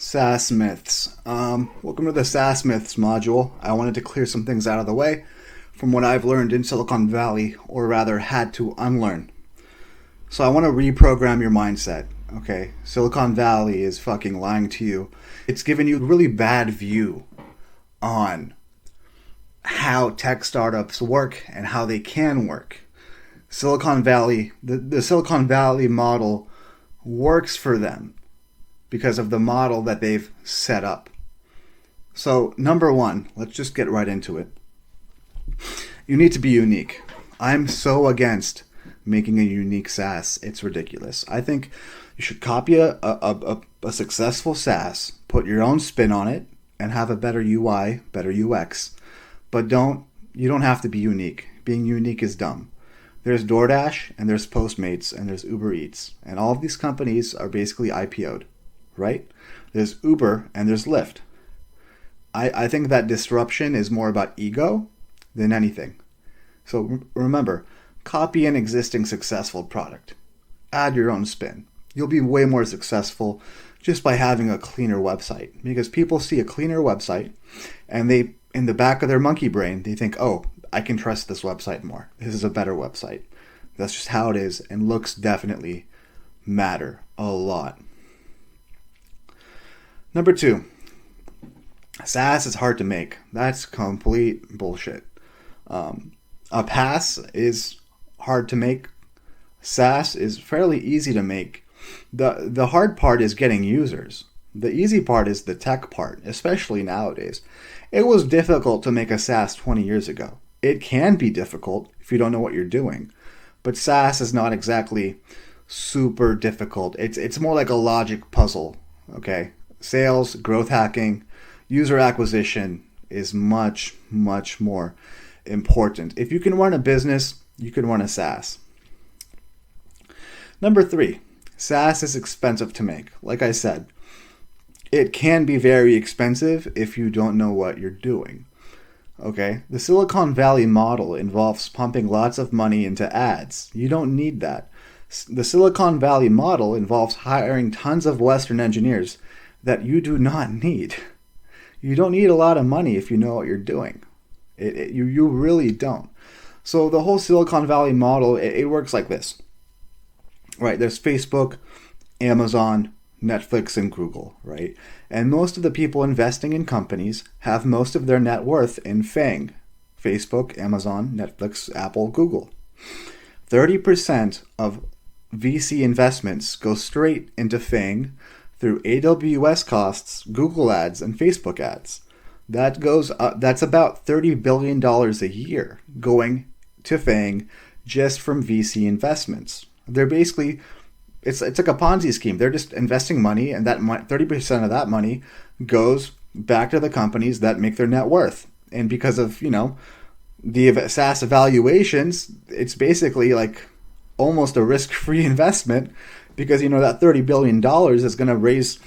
SaaS myths. Welcome to the SaaS myths module. I wanted to clear some things out of the way from what I've learned in Silicon Valley, or rather had to unlearn. So I want to reprogram your mindset. Okay, Silicon Valley is fucking lying to you. It's given you a really bad view on how tech startups work and how they can work. Silicon Valley, the Silicon Valley model works for them because of the model that they've set up. So number one, let's just get right into it. You need to be unique. I'm so against making a unique SaaS. It's ridiculous. I think you should copy a successful SaaS, put your own spin on it, and have a better UI, better UX. But you don't have to be unique. Being unique is dumb. There's DoorDash, and there's Postmates, and there's Uber Eats. And all of these companies are basically IPO'd, right? There's Uber, and there's Lyft. I think that disruption is more about ego than anything. So remember, copy an existing successful product. Add your own spin. You'll be way more successful just by having a cleaner website. Because people see a cleaner website, and they, in the back of their monkey brain, they think, oh, I can trust this website more. This is a better website. That's just how it is, and looks definitely matter a lot. Number two, SaaS is hard to make. That's complete bullshit. A PaaS is hard to make. SaaS is fairly easy to make. The hard part is getting users. The easy part is the tech part, especially nowadays. It was difficult to make a SaaS 20 years ago. It can be difficult if you don't know what you're doing. But SaaS is not exactly super difficult. It's more like a logic puzzle, okay? Sales, growth hacking, user acquisition is much, much more important. If you can run a business, you can run a SaaS. Number three, SaaS is expensive to make. Like I said, it can be very expensive if you don't know what you're doing. Okay, the Silicon Valley model involves pumping lots of money into ads. You don't need that. The Silicon Valley model involves hiring tons of Western engineers that you do not need. You don't need a lot of money if you know what you're doing. You really don't. So the whole Silicon Valley model, it works like this. Right, there's Facebook, Amazon, Netflix, and Google, right? And most of the people investing in companies have most of their net worth in FANG. Facebook, Amazon, Netflix, Apple, Google. 30% of VC investments go straight into FANG through AWS costs, Google ads, and Facebook ads. That's about $30 billion a year going to FANG just from VC investments. They're basically, it's like a Ponzi scheme. They're just investing money, and that 30% of that money goes back to the companies that make their net worth. And because of, the SaaS evaluations, it's basically like almost a risk-free investment because, that $30 billion is going to raise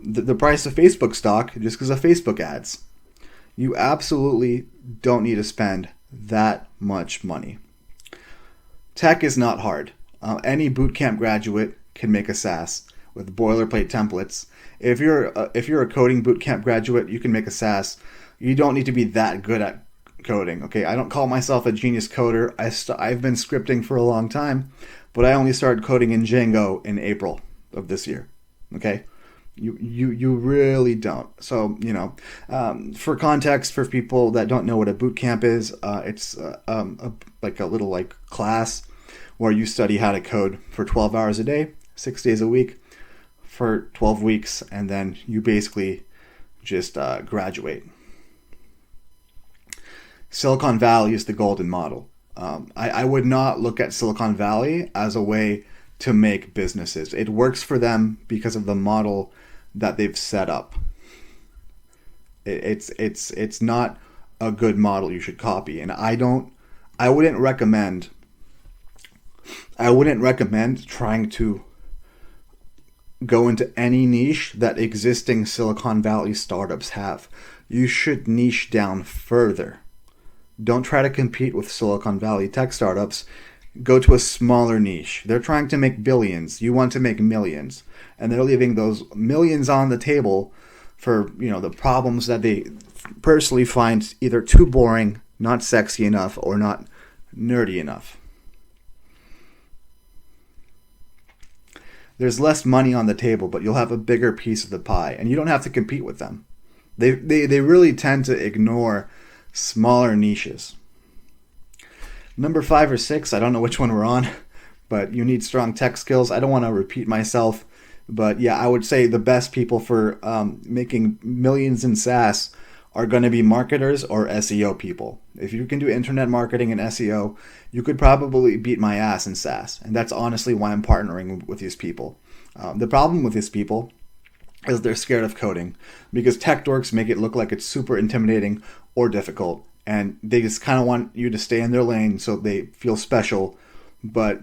the price of Facebook stock just because of Facebook ads. You absolutely don't need to spend that much money. Tech is not hard. Any bootcamp graduate can make a SaaS with boilerplate templates. If you're a coding bootcamp graduate, you can make a SaaS. You don't need to be that good at coding. Okay, I don't call myself a genius coder. I've been scripting for a long time, but I only started coding in Django in April of this year. Okay, you really don't. So for context, for people that don't know what a bootcamp is, it's like a little class where you study how to code for 12 hours a day, 6 days a week, for 12 weeks, and then you basically just graduate. Silicon Valley is the golden model. I would not look at Silicon Valley as a way to make businesses. It works for them because of the model that they've set up. It's not a good model you should copy, and I wouldn't recommend trying to go into any niche that existing Silicon Valley startups have. You should niche down further. Don't try to compete with Silicon Valley tech startups. go to a smaller niche. They're trying to make billions. You want to make millions. And they're leaving those millions on the table for, the problems that they personally find either too boring, not sexy enough, or not nerdy enough. There's less money on the table, but you'll have a bigger piece of the pie, and you don't have to compete with them. They really tend to ignore smaller niches. Number 5 or 6, I don't know which one we're on, but you need strong tech skills. I don't want to repeat myself, but yeah, I would say the best people for making millions in SaaS are going to be marketers or SEO people. If you can do internet marketing and SEO, you could probably beat my ass in SaaS. And that's honestly why I'm partnering with these people. The problem with these people is they're scared of coding because tech dorks make it look like it's super intimidating or difficult. And they just kind of want you to stay in their lane so they feel special. But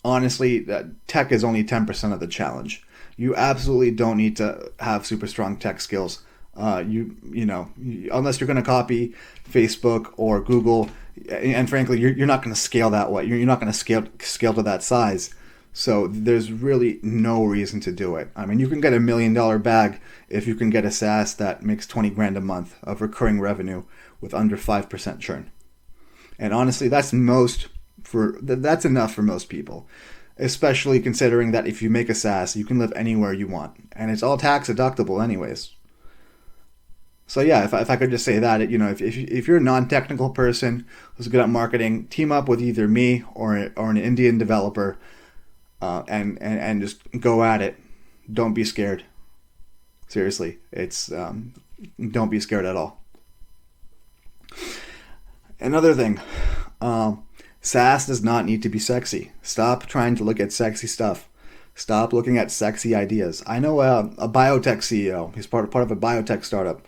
honestly, tech is only 10% of the challenge. You absolutely don't need to have super strong tech skills. Unless you're going to copy Facebook or Google, and frankly, you're not going to scale that way. You're not going to scale to that size. So there's really no reason to do it. I mean, you can get $1 million bag if you can get a SaaS that makes 20 grand a month of recurring revenue with under 5% churn. And honestly, that's enough for most people, especially considering that if you make a SaaS, you can live anywhere you want, and it's all tax deductible anyways. So yeah, if I could just say that, if you're a non-technical person who's good at marketing, team up with either me or an Indian developer, and just go at it. Don't be scared. Seriously, don't be scared at all. Another thing, SaaS does not need to be sexy. Stop trying to look at sexy stuff. Stop looking at sexy ideas. I know a biotech CEO. He's part of a biotech startup,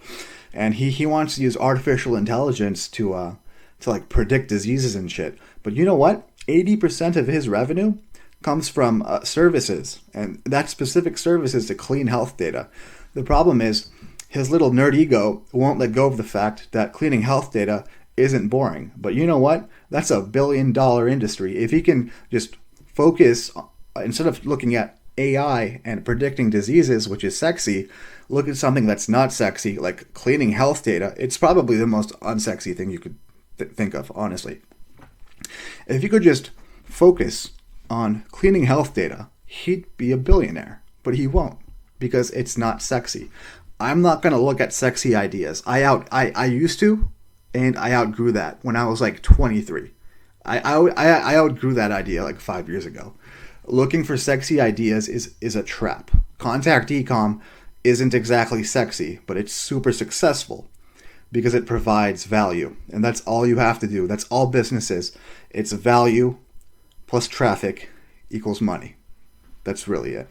and he wants to use artificial intelligence to predict diseases and shit. But you know what? 80% of his revenue comes from services, and that specific service is to clean health data. The problem is his little nerd ego won't let go of the fact that cleaning health data isn't boring. But you know what? That's a $1 billion industry. If he can just focus, instead of looking at AI and predicting diseases, which is sexy, look at something that's not sexy, like cleaning health data. It's probably the most unsexy thing you could think of, honestly. If you could just focus on cleaning health data, he'd be a billionaire. But he won't, because it's not sexy. I'm not going to look at sexy ideas. I used to, and I outgrew that when I was like 23. I outgrew that idea like 5 years ago. Looking for sexy ideas is a trap. Contact Ecom isn't exactly sexy, but it's super successful because it provides value. And that's all you have to do. That's all business is. It's value plus traffic equals money. That's really it.